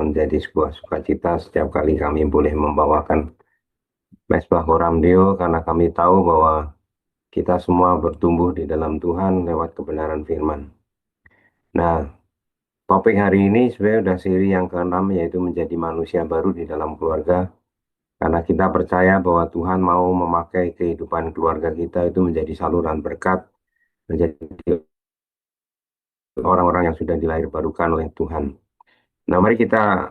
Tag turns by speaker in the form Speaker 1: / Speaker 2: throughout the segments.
Speaker 1: menjadi sebuah sukacita setiap kali kami boleh membawakan Mezbah Koram Deo karena kami tahu bahwa kita semua bertumbuh di dalam Tuhan lewat kebenaran firman. Nah, topik hari ini sebenarnya sudah seri yang keenam yaitu menjadi manusia baru di dalam keluarga. Karena kita percaya bahwa Tuhan mau memakai kehidupan keluarga kita itu menjadi saluran berkat, menjadi orang-orang yang sudah dilahirbarukan oleh Tuhan. Nah, mari kita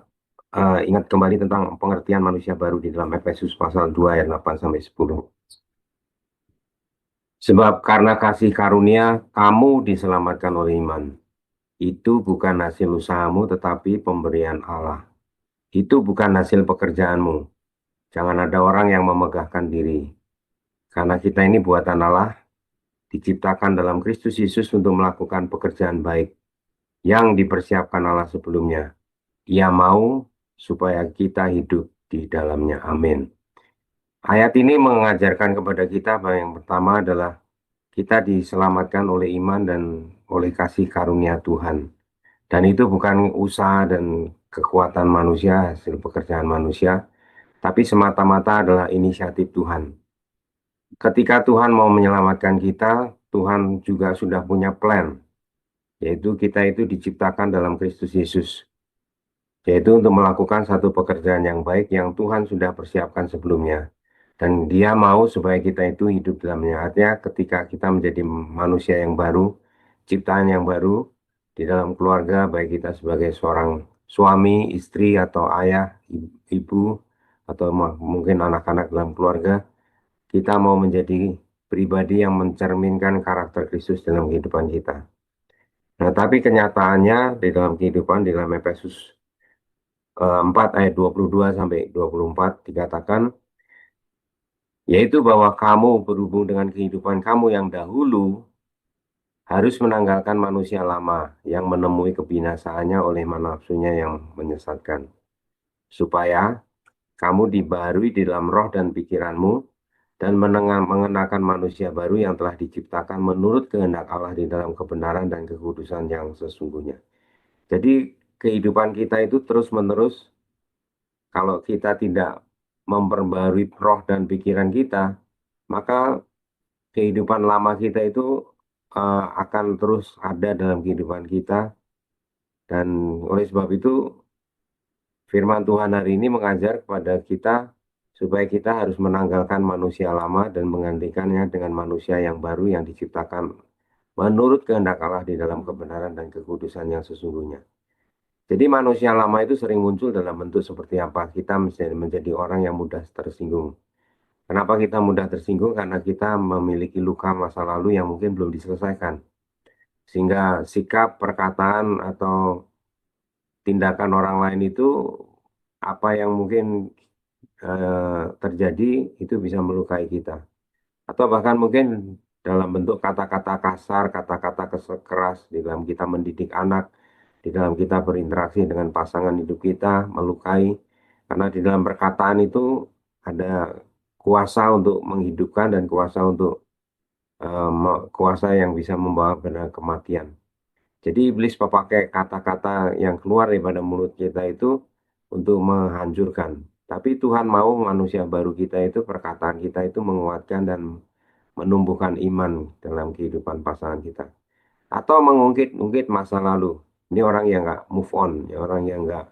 Speaker 1: ingat kembali tentang pengertian manusia baru di dalam Efesus pasal 2 ayat 8 sampai 10. Sebab karena kasih karunia kamu diselamatkan oleh iman. Itu bukan hasil usahamu tetapi pemberian Allah. Itu bukan hasil pekerjaanmu. Jangan ada orang yang memegahkan diri. Karena kita ini buatan Allah, diciptakan dalam Kristus Yesus untuk melakukan pekerjaan baik yang dipersiapkan Allah sebelumnya. Ia mau supaya kita hidup di dalamnya. Amin. Ayat ini mengajarkan kepada kita bahwa yang pertama adalah kita diselamatkan oleh iman dan oleh kasih karunia Tuhan. Dan itu bukan usaha dan kekuatan manusia, hasil pekerjaan manusia, tapi semata-mata adalah inisiatif Tuhan. Ketika Tuhan mau menyelamatkan kita, Tuhan juga sudah punya plan, yaitu kita itu diciptakan dalam Kristus Yesus, yaitu untuk melakukan satu pekerjaan yang baik yang Tuhan sudah persiapkan sebelumnya. Dan dia mau supaya kita itu hidup dalamnya. Artinya ketika kita menjadi manusia yang baru, ciptaan yang baru, di dalam keluarga, baik kita sebagai seorang suami, istri, atau ayah, ibu, atau mungkin anak-anak dalam keluarga, kita mau menjadi pribadi yang mencerminkan karakter Kristus dalam kehidupan kita. Nah, tapi kenyataannya di dalam kehidupan, di dalam Efesus 4 ayat 22 sampai 24 dikatakan, yaitu bahwa kamu berhubung dengan kehidupan kamu yang dahulu harus menanggalkan manusia lama yang menemui kebinasaannya oleh nafsunya yang menyesatkan, supaya kamu dibaharui di dalam roh dan pikiranmu dan mengenakan manusia baru yang telah diciptakan menurut kehendak Allah di dalam kebenaran dan kekudusan yang sesungguhnya. Jadi kehidupan kita itu terus-menerus, kalau kita tidak memperbarui roh dan pikiran kita, maka kehidupan lama kita itu akan terus ada dalam kehidupan kita. Dan oleh sebab itu firman Tuhan hari ini mengajar kepada kita supaya kita harus menanggalkan manusia lama dan menggantikannya dengan manusia yang baru yang diciptakan menurut kehendak Allah di dalam kebenaran dan kekudusan yang sesungguhnya. Jadi manusia lama itu sering muncul dalam bentuk seperti apa? Kita menjadi orang yang mudah tersinggung. Kenapa kita mudah tersinggung? Karena kita memiliki luka masa lalu yang mungkin belum diselesaikan. Sehingga sikap, perkataan, atau tindakan orang lain itu apa yang mungkin terjadi itu bisa melukai kita. Atau bahkan mungkin dalam bentuk kata-kata kasar, kata-kata keras di dalam kita mendidik anak, di dalam kita berinteraksi dengan pasangan hidup kita, melukai. Karena di dalam perkataan itu ada kuasa untuk menghidupkan dan kuasa untuk kuasa yang bisa membawa benar kematian. Jadi iblis memakai kata-kata yang keluar daripada mulut kita itu untuk menghancurkan. Tapi Tuhan mau manusia baru kita itu, perkataan kita itu menguatkan dan menumbuhkan iman dalam kehidupan pasangan kita. Atau mengungkit-ungkit masa lalu. Ini orang yang nggak move on, ya orang yang nggak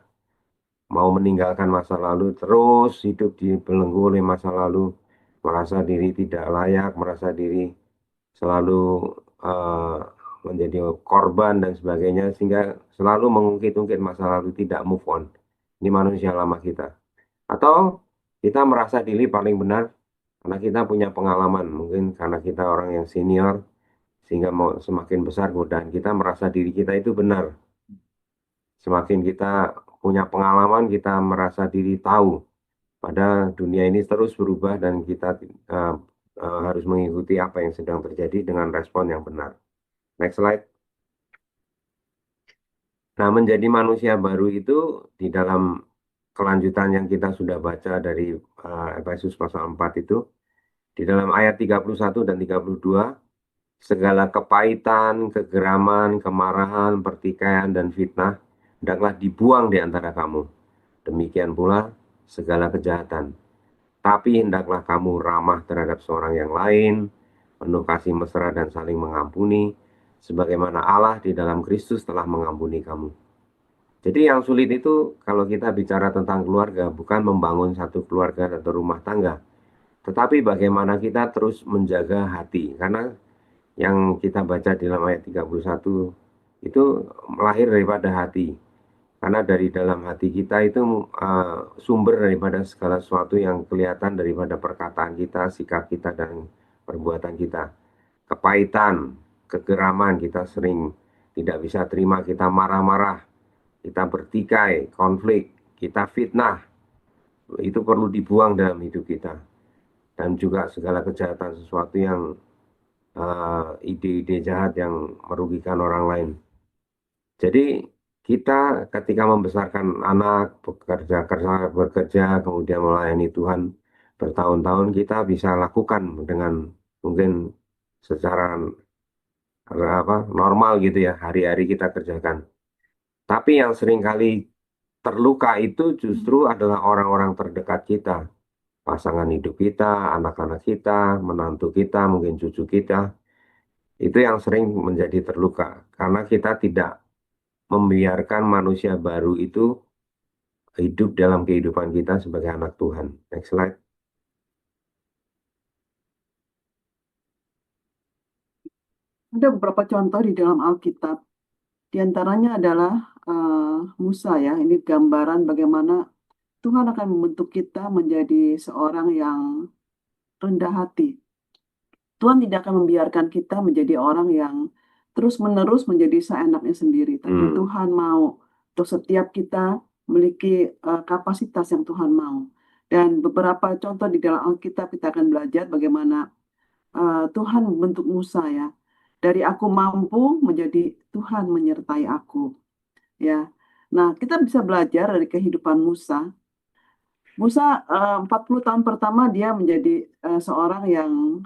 Speaker 1: mau meninggalkan masa lalu, terus hidup dibelenggu oleh masa lalu, merasa diri tidak layak, merasa diri selalu eh, menjadi korban dan sebagainya, sehingga selalu mengungkit-ungkit masa lalu, tidak move on. Ini manusia lama kita. Atau kita merasa diri paling benar karena kita punya pengalaman, mungkin karena kita orang yang senior, sehingga mau semakin besar godaan kita merasa diri kita itu benar. Semakin kita punya pengalaman, kita merasa diri tahu. Pada dunia ini terus berubah dan kita harus mengikuti apa yang sedang terjadi dengan respon yang benar. Next slide. Nah, menjadi manusia baru itu di dalam kelanjutan yang kita sudah baca dari Efesus pasal 4 itu, di dalam ayat 31 dan 32, segala kepahitan, kegeraman, kemarahan, pertikaian, dan fitnah, hendaklah dibuang di antara kamu. Demikian pula segala kejahatan. Tapi hendaklah kamu ramah terhadap seorang yang lain, penuh kasih mesra dan saling mengampuni, sebagaimana Allah di dalam Kristus telah mengampuni kamu. Jadi yang sulit itu kalau kita bicara tentang keluarga, bukan membangun satu keluarga atau rumah tangga, tetapi bagaimana kita terus menjaga hati. Karena yang kita baca di dalam ayat 31 itu lahir daripada hati. Karena dari dalam hati kita itu sumber daripada segala sesuatu yang kelihatan daripada perkataan kita, sikap kita, dan perbuatan kita. Kepahitan, kegeraman, kita sering tidak bisa terima, kita marah-marah, kita bertikai, konflik, kita fitnah, itu perlu dibuang dalam hidup kita. Dan juga segala kejahatan, sesuatu yang ide-ide jahat yang merugikan orang lain. Jadi kita ketika membesarkan anak, bekerja, kemudian melayani Tuhan bertahun-tahun, kita bisa lakukan dengan mungkin secara normal gitu ya, hari-hari kita kerjakan. Tapi yang seringkali terluka itu justru adalah orang-orang terdekat kita, pasangan hidup kita, anak-anak kita, menantu kita, mungkin cucu kita. Itu yang sering menjadi terluka karena kita tidak membiarkan manusia baru itu hidup dalam kehidupan kita sebagai anak Tuhan. Next slide.
Speaker 2: Ada beberapa contoh di dalam Alkitab. Di antaranya adalah Musa ya. Ini gambaran bagaimana Tuhan akan membentuk kita menjadi seorang yang rendah hati. Tuhan tidak akan membiarkan kita menjadi orang yang terus-menerus menjadi seenaknya sendiri. Tapi Tuhan mau untuk setiap kita memiliki kapasitas yang Tuhan mau. Dan beberapa contoh di dalam Alkitab kita akan belajar bagaimana Tuhan membentuk Musa ya. Dari aku mampu menjadi Tuhan menyertai aku. Ya. Nah, kita bisa belajar dari kehidupan Musa. Musa 40 tahun pertama dia menjadi seorang yang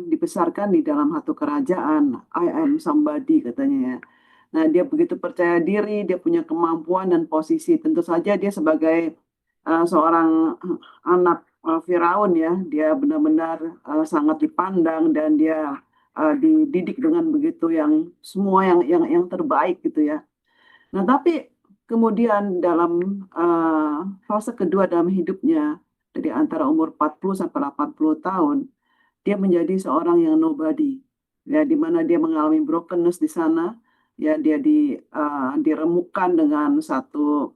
Speaker 2: dibesarkan di dalam satu kerajaan. I am somebody katanya ya. Nah, dia begitu percaya diri, dia punya kemampuan dan posisi. Tentu saja dia sebagai seorang anak Firaun ya, dia benar-benar sangat dipandang dan dia dididik dengan begitu yang semua yang terbaik gitu ya. Nah, tapi kemudian dalam fase kedua dalam hidupnya, dari antara umur 40 sampai 80 tahun, dia menjadi seorang yang nobody. Ya, di mana dia mengalami brokenness di sana, ya dia diremukkan dengan satu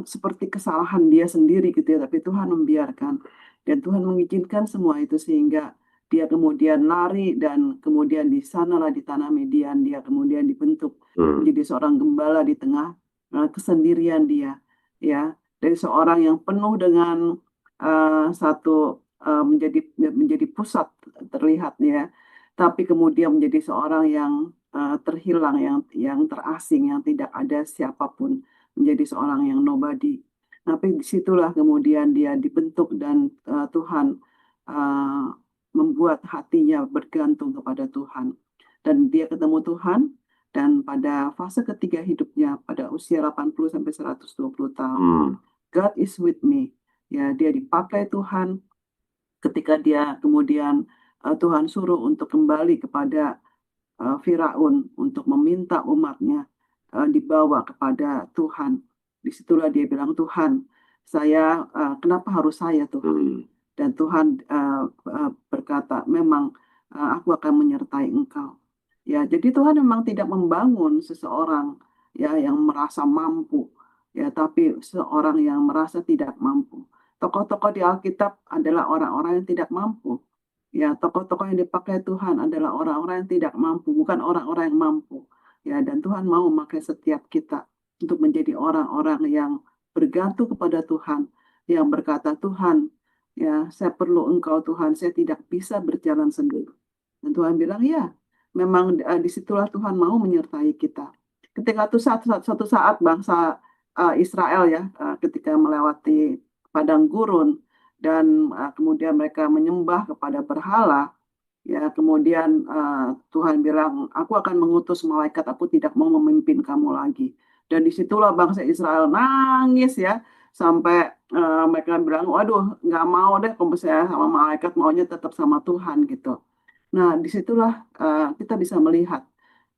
Speaker 2: seperti kesalahan dia sendiri gitu ya, tapi Tuhan membiarkan dan Tuhan mengizinkan semua itu sehingga dia kemudian lari dan kemudian di sanalah ditanami dia kemudian dibentuk menjadi seorang gembala di tengah kesendirian dia, ya, dari seorang yang penuh dengan menjadi pusat terlihatnya, tapi kemudian menjadi seorang yang terhilang, yang terasing, yang tidak ada siapapun, menjadi seorang yang nobody. Tapi disitulah kemudian dia dibentuk dan Tuhan uh, membuat hatinya bergantung kepada Tuhan. Dan dia ketemu Tuhan dan pada fase ketiga hidupnya pada usia 80 sampai 120 tahun, God is with me. Ya, dia dipakai Tuhan ketika dia kemudian Tuhan suruh untuk kembali kepada Firaun untuk meminta umatnya dibawa kepada Tuhan. Disitulah dia bilang, Tuhan, saya kenapa harus saya Tuhan? Dan Tuhan berkata, memang aku akan menyertai engkau. Ya, jadi Tuhan memang tidak membangun seseorang ya yang merasa mampu, ya, tapi seorang yang merasa tidak mampu. Tokoh-tokoh di Alkitab adalah orang-orang yang tidak mampu. Ya, tokoh-tokoh yang dipakai Tuhan adalah orang-orang yang tidak mampu, bukan orang-orang yang mampu. Ya, dan Tuhan mau memakai setiap kita untuk menjadi orang-orang yang bergantung kepada Tuhan, yang berkata, Tuhan, ya, saya perlu Engkau Tuhan, saya tidak bisa berjalan sendiri. Dan Tuhan bilang, ya, memang disitulah Tuhan mau menyertai kita. Ketika itu suatu saat bangsa Israel ya, ketika melewati padang gurun, dan kemudian mereka menyembah kepada berhala, ya, kemudian Tuhan bilang, aku akan mengutus malaikat, aku tidak mau memimpin kamu lagi. Dan disitulah bangsa Israel nangis ya, sampai mereka bilang, waduh, nggak mau deh kalau misalnya sama malaikat, maunya tetap sama Tuhan gitu. Nah, disitulah kita bisa melihat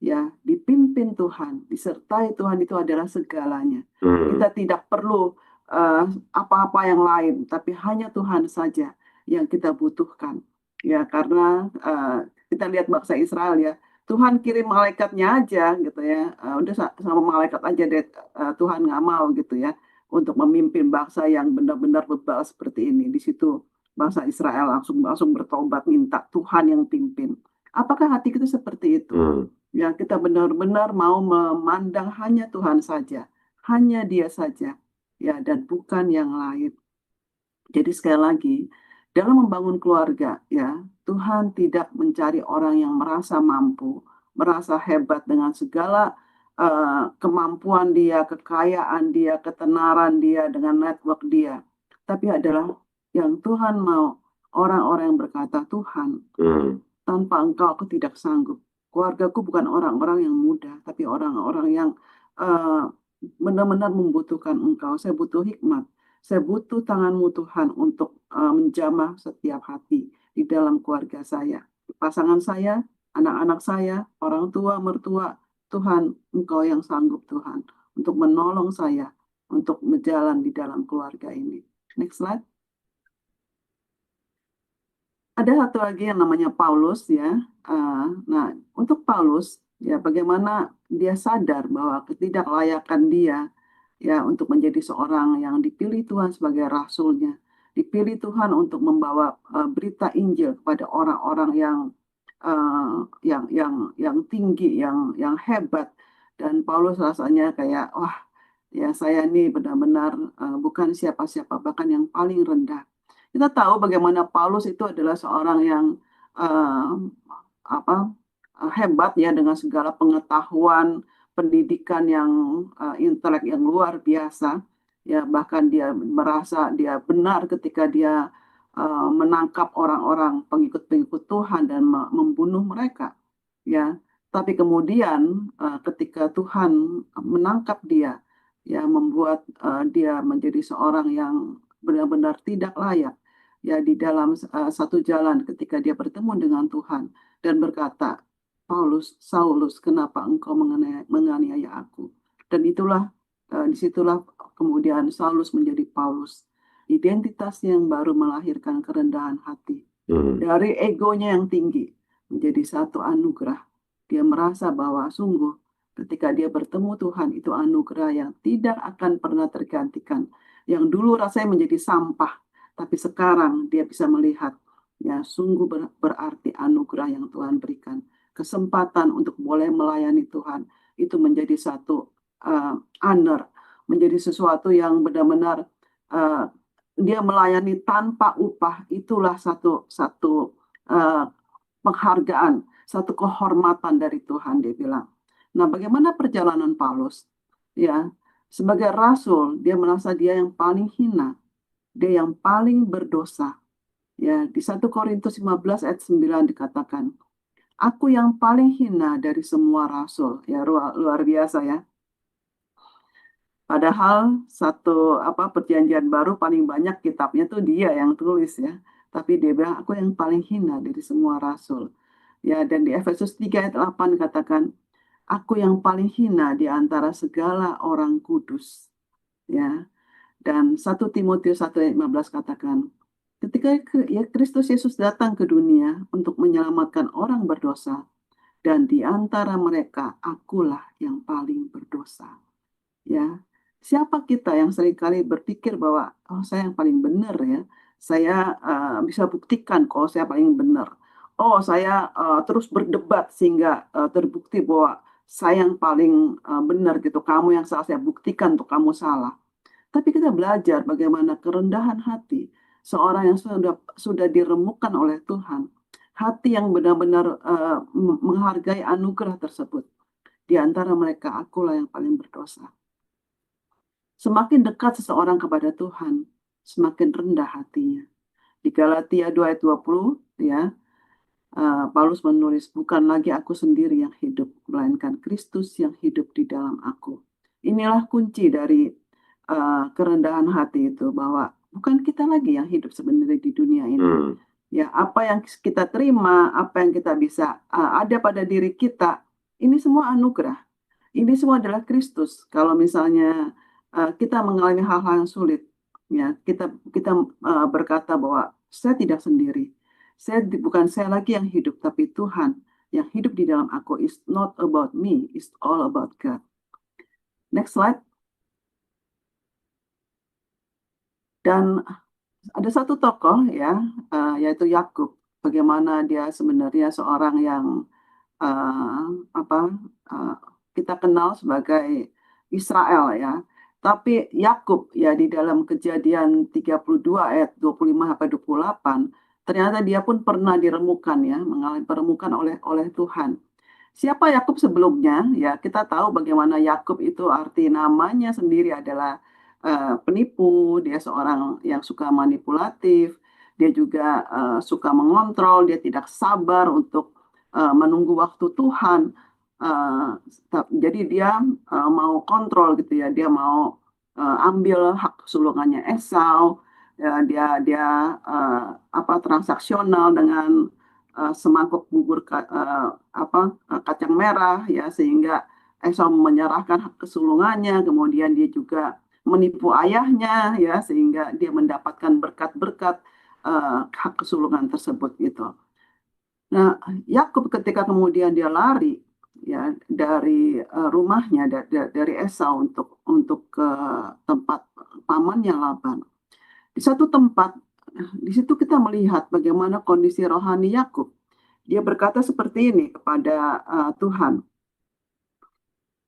Speaker 2: ya, dipimpin Tuhan, disertai Tuhan itu adalah segalanya.
Speaker 1: Hmm.
Speaker 2: Kita tidak perlu eh, apa-apa yang lain, tapi hanya Tuhan saja yang kita butuhkan. Ya, karena kita lihat bangsa Israel ya, Tuhan kirim malaikatnya aja gitu ya. Udah sama malaikat aja deh, Tuhan nggak mau gitu ya untuk memimpin bangsa yang benar-benar bebal seperti ini. Di situ bangsa Israel langsung langsung bertobat minta Tuhan yang pimpin. Apakah hati kita seperti itu?
Speaker 1: Hmm.
Speaker 2: Ya, kita benar-benar mau memandang hanya Tuhan saja, hanya Dia saja, ya, dan bukan yang lain. Jadi sekali lagi, dalam membangun keluarga, ya, Tuhan tidak mencari orang yang merasa mampu, merasa hebat dengan segala kemampuan dia, kekayaan dia, ketenaran dia, dengan network dia. Tapi adalah yang Tuhan mau, orang-orang yang berkata, Tuhan,
Speaker 1: Hmm.
Speaker 2: tanpa engkau aku tidak sanggup. Keluargaku bukan orang-orang yang mudah, tapi orang-orang yang eh, benar-benar membutuhkan engkau. Saya butuh hikmat. Saya butuh tanganmu Tuhan untuk menjamah setiap hati di dalam keluarga saya. Pasangan saya, anak-anak saya, orang tua, mertua, Tuhan, engkau yang sanggup Tuhan untuk menolong saya untuk berjalan di dalam keluarga ini. Next slide. Ada satu lagi yang namanya Paulus ya. Nah, untuk Paulus ya, bagaimana dia sadar bahwa ketidaklayakan dia ya untuk menjadi seorang yang dipilih Tuhan sebagai rasulnya, dipilih Tuhan untuk membawa berita Injil kepada orang-orang uh, yang tinggi, yang hebat. Dan Paulus rasanya kayak, wah, ya saya ini benar-benar bukan siapa-siapa, bahkan yang paling rendah. Kita tahu bagaimana Paulus itu adalah seorang yang eh, apa hebat ya, dengan segala pengetahuan, pendidikan yang intelek yang luar biasa. Ya, bahkan dia merasa dia benar ketika dia menangkap orang-orang pengikut-pengikut Tuhan dan membunuh mereka. Ya, tapi kemudian ketika Tuhan menangkap dia, ya, membuat dia menjadi seorang yang benar-benar tidak layak ya di dalam satu jalan ketika dia bertemu dengan Tuhan dan berkata, Paulus, Saulus, kenapa engkau menganiaya aku? Dan itulah disitulah kemudian Saulus menjadi Paulus. Identitasnya yang baru melahirkan kerendahan hati.
Speaker 1: Hmm.
Speaker 2: Dari egonya yang tinggi menjadi satu anugerah. Dia merasa bahwa sungguh ketika dia bertemu Tuhan itu anugerah yang tidak akan pernah tergantikan. Yang dulu rasanya menjadi sampah, tapi sekarang dia bisa melihat ya sungguh berarti anugerah yang Tuhan berikan. Kesempatan untuk boleh melayani Tuhan itu menjadi satu honor, menjadi sesuatu yang benar-benar uh, dia melayani tanpa upah. Itulah satu satu uh, penghargaan, satu kehormatan dari Tuhan, dia bilang. Nah, bagaimana perjalanan Paulus? Ya, sebagai rasul, dia merasa dia yang paling hina, dia yang paling berdosa. Ya, di 1 Korintus 15 ayat 9 dikatakan, aku yang paling hina dari semua rasul. Ya, luar biasa ya. Padahal satu perjanjian baru paling banyak kitabnya tuh dia yang tulis ya. Tapi dia bilang aku yang paling hina dari semua rasul. Ya, dan di Efesus 3 ayat 8 katakan, aku yang paling hina di antara segala orang kudus. Ya, dan 1 Timotius 1 ayat 15 katakan, ketika ya Kristus Yesus datang ke dunia untuk menyelamatkan orang berdosa, dan di antara mereka akulah yang paling berdosa. Ya, siapa kita yang seringkali berpikir bahwa oh saya yang paling benar ya, saya bisa buktikan kalau saya paling benar. Oh saya terus berdebat sehingga terbukti bahwa saya yang paling benar gitu. Kamu yang salah, saya buktikan untuk kamu salah. Tapi kita belajar bagaimana kerendahan hati seorang yang sudah diremukkan oleh Tuhan, hati yang benar-benar menghargai anugerah tersebut. Di antara mereka akulah yang paling berdosa. Semakin dekat seseorang kepada Tuhan, semakin rendah hatinya. Di Galatia 2 ayat 20, ya, Paulus menulis, bukan lagi aku sendiri yang hidup, melainkan Kristus yang hidup di dalam aku. Inilah kunci dari kerendahan hati itu, bahwa bukan kita lagi yang hidup sebenarnya di dunia ini.
Speaker 1: Hmm.
Speaker 2: Ya, apa yang kita terima, apa yang kita bisa ada pada diri kita, ini semua anugerah. Ini semua adalah Kristus. Kalau misalnya kita mengalami hal-hal yang sulit, ya kita kita berkata bahwa saya tidak sendiri. Bukan saya lagi yang hidup, tapi Tuhan yang hidup di dalam aku. Is not about me, it's all about God. Next slide. Dan ada satu tokoh ya, yaitu Yakub. Bagaimana dia sebenarnya seorang yang uh, apa uh, kita kenal sebagai Israel ya. Tapi Yakub ya di dalam Kejadian 32 ayat 25 sampai 28, ternyata dia pun pernah diremukan ya, mengalami peremukan oleh Tuhan. Siapa Yakub sebelumnya? Ya, kita tahu bagaimana Yakub itu arti namanya sendiri adalah penipu, dia seorang yang suka manipulatif, dia juga suka mengontrol, dia tidak sabar untuk menunggu waktu Tuhan. Eh, jadi dia mau kontrol gitu ya, dia mau ambil hak kesulungannya Esau, ya, dia transaksional dengan semangkuk bubur kacang merah ya, sehingga Esau menyerahkan hak kesulungannya, kemudian dia juga menipu ayahnya ya, sehingga dia mendapatkan berkat-berkat hak kesulungan tersebut gitu. Nah, Yakub ketika kemudian dia lari ya dari rumahnya dari Esau untuk ke tempat pamannya Laban. Di satu tempat, di situ kita melihat bagaimana kondisi rohani Yakub. Dia berkata seperti ini kepada Tuhan.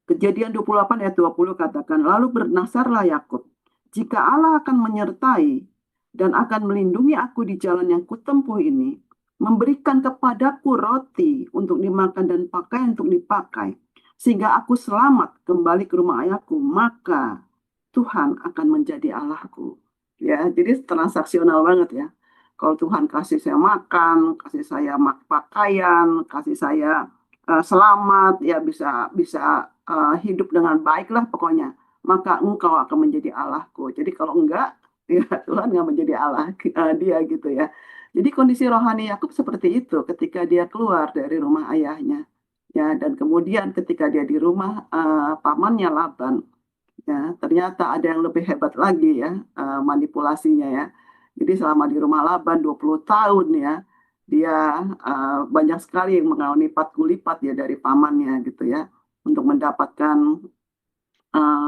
Speaker 2: Kejadian 28 ayat 20 katakan, lalu bernasarlah Yakub, jika Allah akan menyertai dan akan melindungi aku di jalan yang kutempuh ini, memberikan kepadaku roti untuk dimakan dan pakaian untuk dipakai, sehingga aku selamat kembali ke rumah ayahku, maka Tuhan akan menjadi Allahku. Ya, jadi transaksional banget ya. Kalau Tuhan kasih saya makan, kasih saya pakaian, kasih saya selamat, ya bisa bisa hidup dengan baik lah pokoknya. Maka engkau akan menjadi Allahku. Jadi kalau enggak, ya Tuhan nggak menjadi Allah dia gitu ya. Jadi kondisi rohani Yakub seperti itu ketika dia keluar dari rumah ayahnya. Ya, dan kemudian ketika dia di rumah pamannya Laban, ya ternyata ada yang lebih hebat lagi ya manipulasinya ya. Jadi selama di rumah Laban 20 tahun ya, dia banyak sekali yang mengalami lipat ya dari pamannya gitu ya, untuk mendapatkan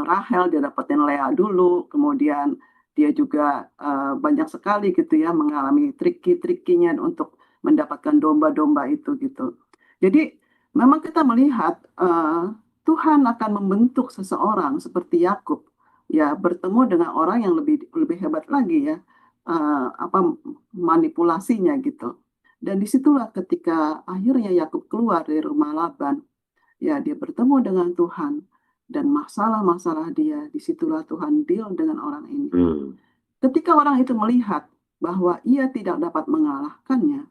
Speaker 2: Rahel, dia dapetin Lea dulu, kemudian dia juga banyak sekali gitu ya mengalami triki-trikinya untuk mendapatkan domba-domba itu gitu. Jadi memang kita melihat Tuhan akan membentuk seseorang seperti Yakub ya, bertemu dengan orang yang lebih lebih hebat lagi ya, manipulasinya gitu. Dan disitulah ketika akhirnya Yakub keluar dari rumah Laban, ya dia bertemu dengan Tuhan, dan masalah-masalah dia, disitulah Tuhan deal dengan orang ini. Ketika orang itu melihat bahwa ia tidak dapat mengalahkannya,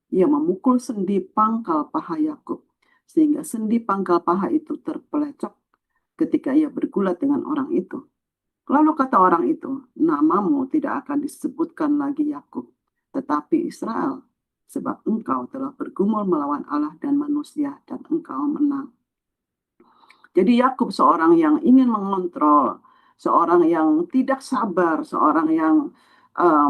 Speaker 2: ia memukul sendi pangkal paha Yakub, sehingga sendi pangkal paha itu terpelecok ketika ia bergulat dengan orang itu. Lalu kata orang itu, namamu tidak akan disebutkan lagi Yakub, tetapi Israel, sebab engkau telah bergumul melawan Allah dan manusia, dan engkau menang. Jadi Yakub seorang yang ingin mengontrol, seorang yang tidak sabar, seorang yang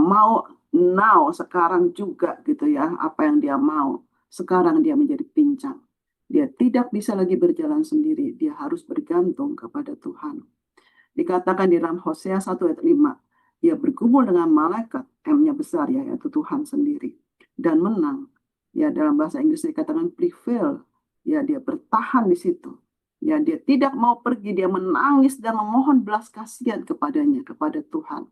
Speaker 2: mau now sekarang juga gitu ya, apa yang dia mau. Sekarang dia menjadi pincang. Dia tidak bisa lagi berjalan sendiri, dia harus bergantung kepada Tuhan. Dikatakan di dalam Hosea 1 ayat 5, ia bergumul dengan malaikat, M-nya besar ya, yaitu Tuhan sendiri, dan menang. Ya, dalam bahasa Inggris dikatakan prevail, ya dia bertahan di situ. Ya, dia tidak mau pergi, dia menangis dan memohon belas kasihan kepadanya, kepada Tuhan.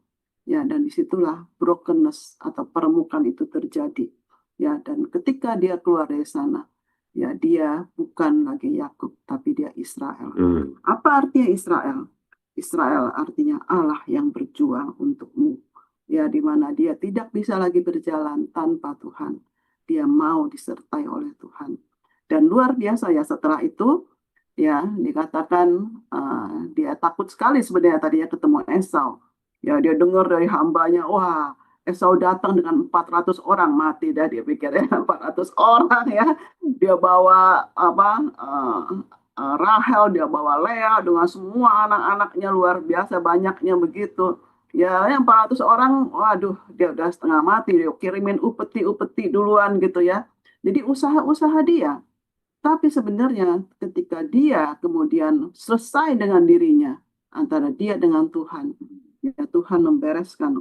Speaker 2: Ya, dan disitulah brokenness atau peremukan itu terjadi. Ya, dan ketika dia keluar dari sana, ya dia bukan lagi Yakub, tapi dia Israel. Apa artinya Israel? Israel artinya Allah yang berjuang untukmu. Ya, di mana dia tidak bisa lagi berjalan tanpa Tuhan. Dia mau disertai oleh Tuhan. Dan luar biasa ya, setelah itu ya dikatakan dia takut sekali sebenarnya tadinya ketemu Esau. Ya dia dengar dari hambanya, wah Esau datang dengan 400 orang, mati dah dia pikir ya. 400 orang ya, dia bawa apa Rahel, dia bawa Lea dengan semua anak-anaknya, luar biasa banyaknya begitu. Ya, yang 400 orang, waduh, dia udah setengah mati, dia kirimin upeti-upeti duluan gitu ya. Jadi usaha-usaha dia. Tapi sebenarnya ketika dia kemudian selesai dengan dirinya, antara dia dengan Tuhan, ya Tuhan membereskan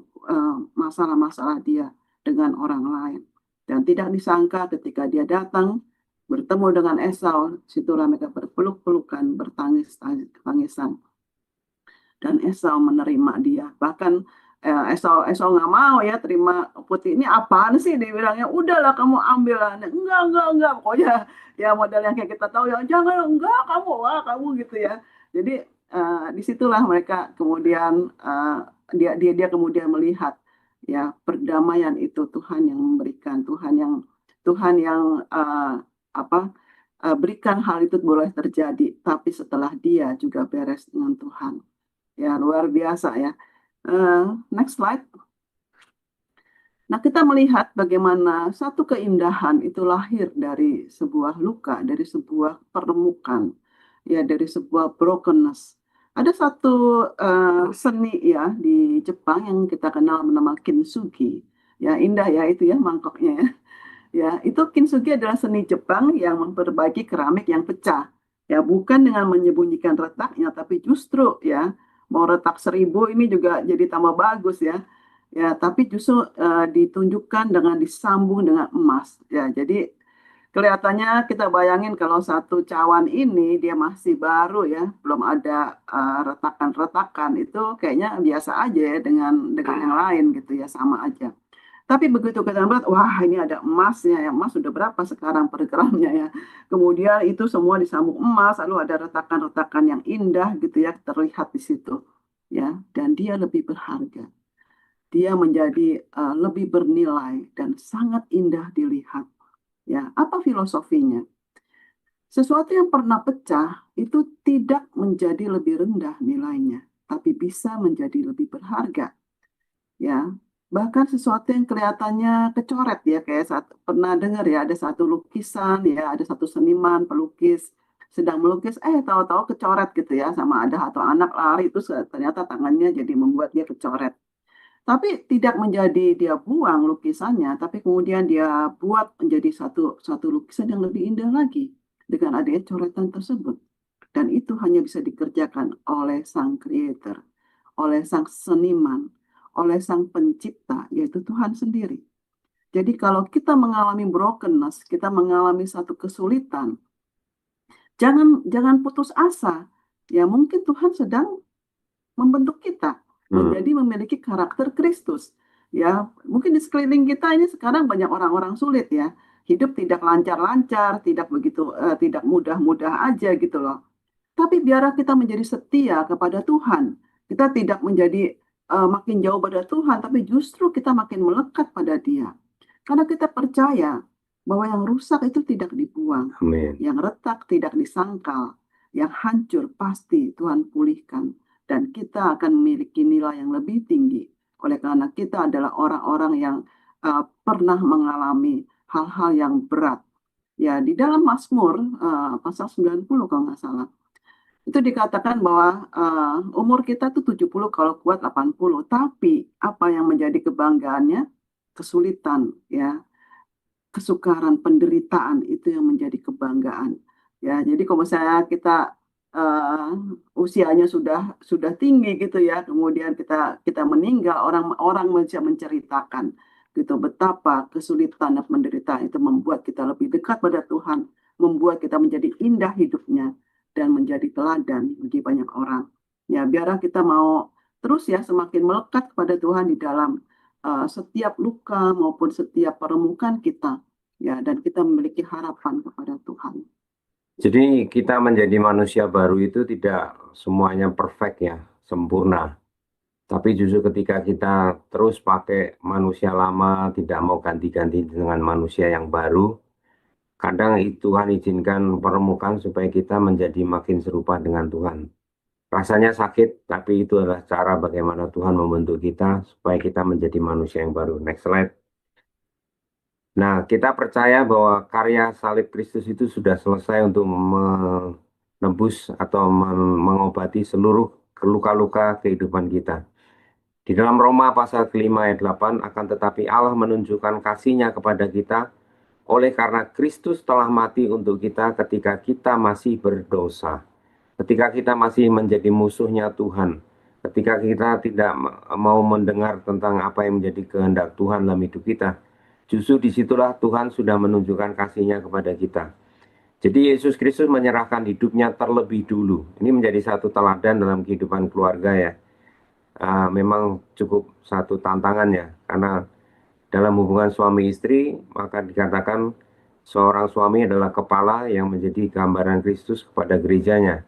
Speaker 2: masalah-masalah dia dengan orang lain. Dan tidak disangka ketika dia datang bertemu dengan Esau, situlah mereka berpeluk-pelukan, bertangis-tangisan. Dan Esau menerima dia. Bahkan Esau nggak mau ya terima putih. Ini apaan sih? Dia bilangnya, udahlah kamu ambil lah. Enggak. Pokoknya ya model yang kayak kita tahu ya, jangan, enggak kamu, wah kamu gitu ya. Jadi disitulah mereka kemudian dia kemudian melihat ya perdamaian itu Tuhan yang memberikan, Tuhan yang apa berikan hal itu boleh terjadi, tapi setelah dia juga beres dengan Tuhan. Ya, luar biasa ya. Next slide. Nah, kita melihat bagaimana satu keindahan itu lahir dari sebuah luka, dari sebuah peremukan, ya, dari sebuah brokenness. Ada satu seni ya di Jepang yang kita kenal bernama kintsugi. Ya, indah ya itu ya mangkoknya ya. Ya, itu kintsugi adalah seni Jepang yang memperbaiki keramik yang pecah. Ya, bukan dengan menyembunyikan retaknya, tapi justru ya mau retak 1.000 ini juga jadi tambah bagus ya. Ya, tapi justru ditunjukkan dengan disambung dengan emas. Ya, jadi kelihatannya kita bayangin kalau satu cawan ini dia masih baru ya, belum ada retakan-retakan, itu kayaknya biasa aja ya dengan yang lain gitu ya, sama aja. Tapi begitu kita lihat, wah ini ada emasnya ya, emas sudah berapa sekarang per gramnya ya. Kemudian itu semua disambung emas, lalu ada retakan-retakan yang indah gitu ya, terlihat di situ. Ya, dan dia lebih berharga. Dia menjadi lebih bernilai dan sangat indah dilihat. Ya, apa filosofinya? Sesuatu yang pernah pecah itu tidak menjadi lebih rendah nilainya, tapi bisa menjadi lebih berharga. Ya, bahkan sesuatu yang kelihatannya kecoret ya, kayak pernah dengar ya ada satu lukisan ya, ada satu seniman pelukis sedang melukis, tahu-tahu kecoret gitu ya, sama ada satu anak lari itu ternyata tangannya jadi membuat dia kecoret. Tapi tidak menjadi dia buang lukisannya, tapi kemudian dia buat menjadi satu satu lukisan yang lebih indah lagi dengan adanya coretan tersebut. Dan itu hanya bisa dikerjakan oleh sang creator, oleh sang seniman, oleh sang pencipta, yaitu Tuhan sendiri. Jadi kalau kita mengalami brokenness, kita mengalami satu kesulitan, jangan jangan putus asa. Ya mungkin Tuhan sedang membentuk kita menjadi memiliki karakter Kristus. Ya, mungkin di sekeliling kita ini sekarang banyak orang-orang sulit ya. Hidup tidak lancar-lancar, tidak begitu tidak mudah-mudah aja gitu loh. Tapi biarlah kita menjadi setia kepada Tuhan. Kita tidak menjadi makin jauh pada Tuhan, tapi justru kita makin melekat pada Dia. Karena kita percaya bahwa yang rusak itu tidak dibuang,
Speaker 1: Amin.
Speaker 2: yang retak tidak disangkal, yang hancur pasti Tuhan pulihkan. Dan kita akan memiliki nilai yang lebih tinggi. Oleh karena kita adalah orang-orang yang pernah mengalami hal-hal yang berat. Ya, di dalam Mazmur pasal 90 kalau nggak salah, itu dikatakan bahwa umur kita tuh 70 kalau kuat 80. Tapi apa yang menjadi kebanggaannya? Kesulitan, ya, kesukaran, penderitaan itu yang menjadi kebanggaan. Ya, jadi kalau misalnya kita uh, usianya sudah tinggi gitu ya, kemudian kita meninggal, orang-orang bisa menceritakan gitu betapa kesulitan dan penderitaan itu membuat kita lebih dekat pada Tuhan, membuat kita menjadi indah hidupnya dan menjadi teladan bagi banyak orang. Ya, biarlah kita mau terus ya semakin melekat kepada Tuhan di dalam setiap luka maupun setiap peremukan kita, ya, dan kita memiliki harapan kepada Tuhan.
Speaker 1: Jadi kita menjadi manusia baru itu tidak semuanya perfect ya, sempurna. Tapi justru ketika kita terus pakai manusia lama, tidak mau ganti-ganti dengan manusia yang baru, Kadang Tuhan izinkan permukaan supaya kita menjadi makin serupa dengan Tuhan. Rasanya sakit, tapi itu adalah cara bagaimana Tuhan membentuk kita supaya kita menjadi manusia yang baru. Next slide. Nah, kita percaya bahwa karya salib Kristus itu sudah selesai untuk menebus atau mengobati seluruh luka-luka kehidupan kita. Di dalam Roma pasal kelima ayat 8, akan tetapi Allah menunjukkan kasih-Nya kepada kita oleh karena Kristus telah mati untuk kita ketika kita masih berdosa. Ketika kita masih menjadi musuhnya Tuhan. Ketika kita tidak mau mendengar tentang apa yang menjadi kehendak Tuhan dalam hidup kita. Justru disitulah Tuhan sudah menunjukkan kasih-Nya kepada kita. Jadi Yesus Kristus menyerahkan hidupnya terlebih dulu. Ini menjadi satu teladan dalam kehidupan keluarga ya. Memang cukup satu tantangan ya. Karena dalam hubungan suami istri, maka dikatakan seorang suami adalah kepala yang menjadi gambaran Kristus kepada gerejanya.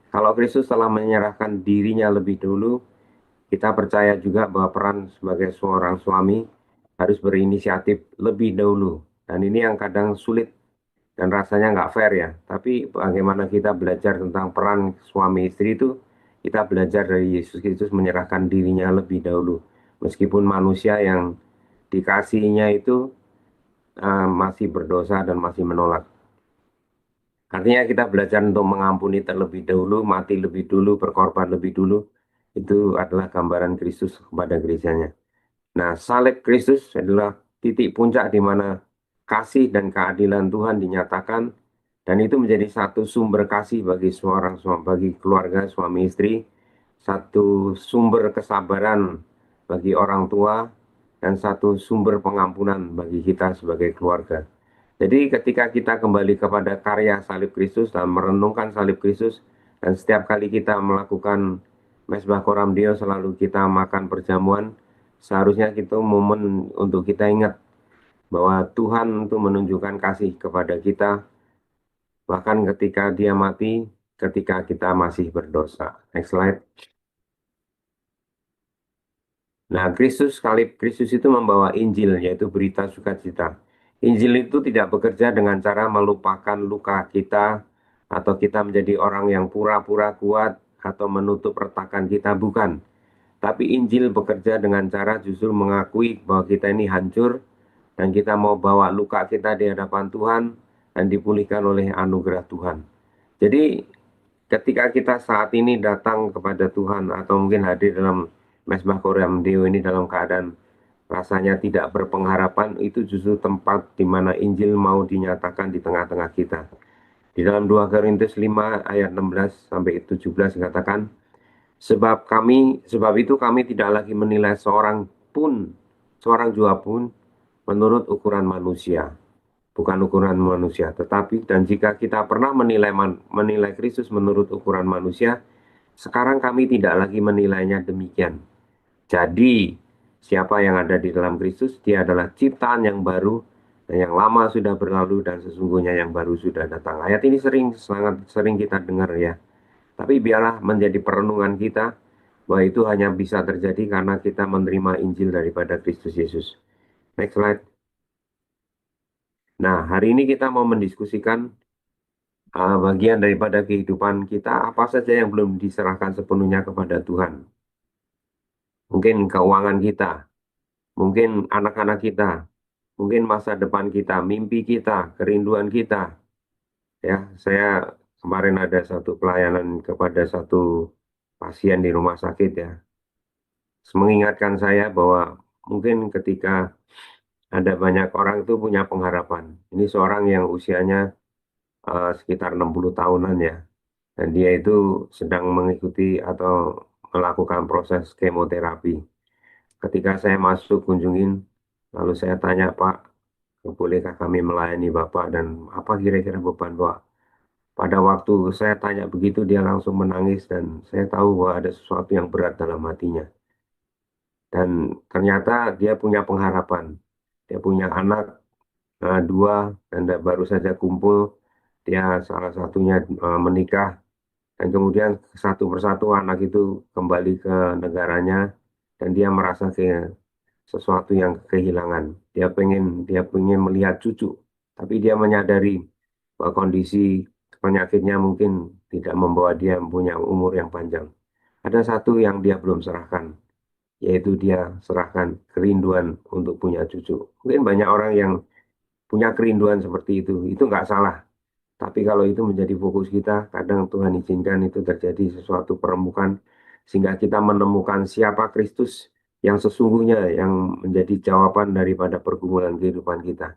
Speaker 1: Kalau Kristus telah menyerahkan dirinya lebih dulu, kita percaya juga bahwa peran sebagai seorang suami harus berinisiatif lebih dahulu. Dan ini yang kadang sulit dan rasanya nggak fair ya. Tapi bagaimana kita belajar tentang peran suami istri itu, kita belajar dari Yesus Kristus menyerahkan dirinya lebih dahulu. Meskipun manusia yang dikasihinya itu masih berdosa dan masih menolak. Artinya kita belajar untuk mengampuni terlebih dahulu, mati lebih dulu, berkorban lebih dulu. Itu adalah gambaran Kristus kepada gerejanya. Nah, salib Kristus adalah titik puncak di mana kasih dan keadilan Tuhan dinyatakan, dan itu menjadi satu sumber kasih bagi seorang suami, bagi keluarga suami istri, satu sumber kesabaran bagi orang tua, dan satu sumber pengampunan bagi kita sebagai keluarga. Jadi ketika kita kembali kepada karya salib Kristus dan merenungkan salib Kristus, dan setiap kali kita melakukan Mesbah Koramdio selalu kita makan perjamuan, seharusnya itu momen untuk kita ingat bahwa Tuhan itu menunjukkan kasih kepada kita, bahkan ketika Dia mati, ketika kita masih berdosa. Next slide. Nah, Kristus itu membawa Injil, yaitu berita sukacita. Injil itu tidak bekerja dengan cara melupakan luka kita, atau kita menjadi orang yang pura-pura kuat, atau menutup retakan kita, bukan. Tapi Injil bekerja dengan cara justru mengakui bahwa kita ini hancur, dan kita mau bawa luka kita di hadapan Tuhan, dan dipulihkan oleh anugerah Tuhan. Jadi, ketika kita saat ini datang kepada Tuhan, atau mungkin hadir dalam Mesbah Koramdio ini dalam keadaan rasanya tidak berpengharapan, itu justru tempat di mana Injil mau dinyatakan di tengah-tengah kita. Di dalam 2 Korintus 5 ayat 16 sampai 17 dikatakan, sebab itu kami tidak lagi menilai seorang jua pun menurut ukuran manusia, bukan ukuran manusia, tetapi dan jika kita pernah menilai Kristus menurut ukuran manusia, sekarang kami tidak lagi menilainya demikian. Jadi, siapa yang ada di dalam Kristus, dia adalah ciptaan yang baru, dan yang lama sudah berlalu, dan sesungguhnya yang baru sudah datang. Ayat ini sangat sering kita dengar ya. Tapi biarlah menjadi perenungan kita, bahwa itu hanya bisa terjadi karena kita menerima Injil daripada Kristus Yesus. Next slide. Nah, hari ini kita mau mendiskusikan bagian daripada kehidupan kita, apa saja yang belum diserahkan sepenuhnya kepada Tuhan. Mungkin keuangan kita, mungkin anak-anak kita, mungkin masa depan kita, mimpi kita, kerinduan kita. Ya, saya kemarin ada satu pelayanan kepada satu pasien di rumah sakit ya. Mengingatkan saya bahwa mungkin ketika ada banyak orang itu punya pengharapan. Ini seorang yang usianya sekitar 60 tahunan ya. Dan dia itu sedang mengikuti atau melakukan proses kemoterapi. Ketika saya masuk kunjungin, lalu saya tanya, Pak, bolehkah kami melayani Bapak dan apa kira-kira beban Bapak? Pada waktu saya tanya begitu, dia langsung menangis dan saya tahu bahwa ada sesuatu yang berat dalam hatinya. Dan ternyata dia punya pengharapan. Dia punya anak dua dan baru saja kumpul. Dia salah satunya menikah dan kemudian satu persatu anak itu kembali ke negaranya dan dia merasa kayak sesuatu yang kehilangan. Dia pengen melihat cucu. tapi dia menyadari bahwa kondisi penyakitnya mungkin tidak membawa dia punya umur yang panjang. Ada satu yang dia belum serahkan, yaitu dia serahkan kerinduan untuk punya cucu. Mungkin banyak orang yang punya kerinduan seperti itu nggak salah. Tapi kalau itu menjadi fokus kita, kadang Tuhan izinkan itu terjadi sesuatu perembukan, sehingga kita menemukan siapa Kristus yang sesungguhnya, yang menjadi jawaban daripada pergumulan kehidupan kita.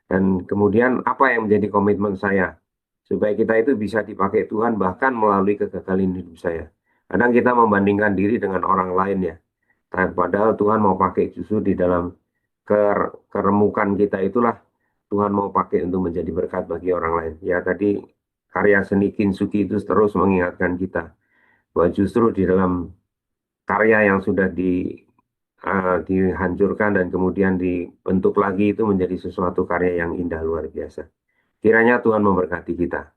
Speaker 1: Dan kemudian apa yang menjadi komitmen saya, supaya kita itu bisa dipakai Tuhan bahkan melalui kegagalan hidup saya. Kadang kita membandingkan diri dengan orang lain ya, padahal Tuhan mau pakai justru di dalam keremukan kita itulah Tuhan mau pakai untuk menjadi berkat bagi orang lain. Ya tadi karya seni Kintsugi itu terus mengingatkan kita bahwa justru di dalam karya yang sudah dihancurkan dan kemudian dibentuk lagi itu menjadi sesuatu karya yang indah luar biasa. Kiranya Tuhan memberkati kita.